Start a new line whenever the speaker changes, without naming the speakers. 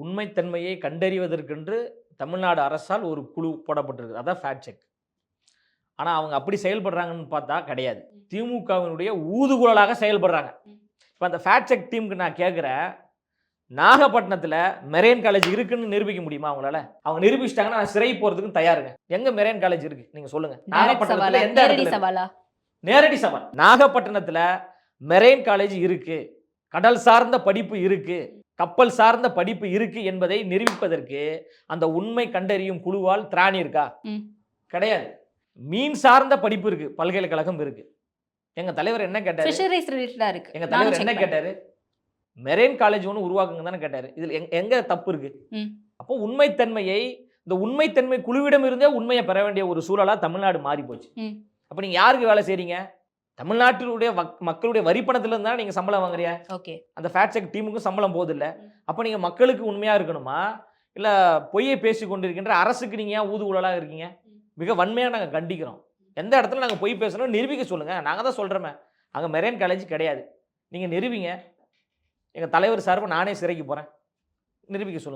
உண்மைத்தன்மையை கண்டறிவதற்கென்று தமிழ்நாடு அரசால் ஒரு குழு போடப்பட்டிருக்கு. அதான் ஃபேக்ட் செக். ஆனா அவங்க அப்படி செயல்படுறாங்கன்னு பார்த்தா கிடையாது. திமுகவினுடைய ஊதுகுழலாக செயல்படுறாங்க. இப்ப அந்த ஃபேக்ட் செக் டீமுக்கு நான் கேட்கிறேன், நாகப்பட்டினத்துல மெரைன் காலேஜ் இருக்குன்னு நிரூபிக்க முடியுமா அவங்களால? அவங்க நிரூபிச்சிட்டாங்கன்னா நான் சிறை போறதுக்கு தயாருங்க. எங்க மெரைன் காலேஜ் இருக்கு? நீங்க சொல்லுங்க. நாகப்பட்டினத்துல எந்த இடத்துல இருக்கு? நேரடி சவால். நாகப்பட்டினத்துல மெரைன் காலேஜ் இருக்கு, கடல் சார்ந்த படிப்பு இருக்கு, கப்பல் சார்ந்த படிப்பு இருக்கு என்பதை நிரூபிப்பதற்கு அந்த உண்மை கண்டறியும் குழுவால் திராணி இருக்கா? கிடையாது. மீன் சார்ந்த படிப்பு இருக்கு, பல்கலைக்கழகம் இருக்கு. எங்க தலைவர் என்ன கேட்டாரு?
ஃபிஷரிஸ் ரிலேட்டடா இருக்கு.
எங்க தலைவர் என்ன கேட்டாரு? மெரைன் காலேஜ் ஒன்று உருவாக்குங்க தானே கேட்டாரு. இதுல எங்க தப்பு இருக்கு? அப்போ உண்மைத்தன்மையை இந்த உண்மைத்தன்மை குழுவிடம் இருந்தே உண்மையை பெற வேண்டிய ஒரு சூழலா தமிழ்நாடு மாறி போச்சு. அப்ப நீங்க யாருக்கு வேலை செய்றீங்க? தமிழ்நாட்டினுடைய மக்களுடைய வரிப்பணத்துல இருந்தா நீங்க சம்பளம் வாங்குறியா? அந்த ஃபேக்ட் செக் டீமுக்கும் சம்பளம் போகுது இல்ல. அப்ப நீங்க மக்களுக்கு உண்மையா இருக்கணுமா, இல்ல பொய்யை பேசி கொண்டிருக்கின்ற அரசுக்கு நீங்க ஏன் ஊதுகுழலா இருக்கீங்க? மிக வன்மையா நாங்க கண்டிக்கிறோம். எந்த இடத்துல நாங்க பொய் பேசணும் நிரூபிக்க சொல்லுங்க. நாங்க தான் சொல்றோமே, அங்க மெரைன் காலேஜ் கிடையாது. நீங்க நிரூபிங்க. எங்க தலைவர் சார்பா நானே சிறைக்கு போறேன். நிரூபிக்க சொல்லுங்க.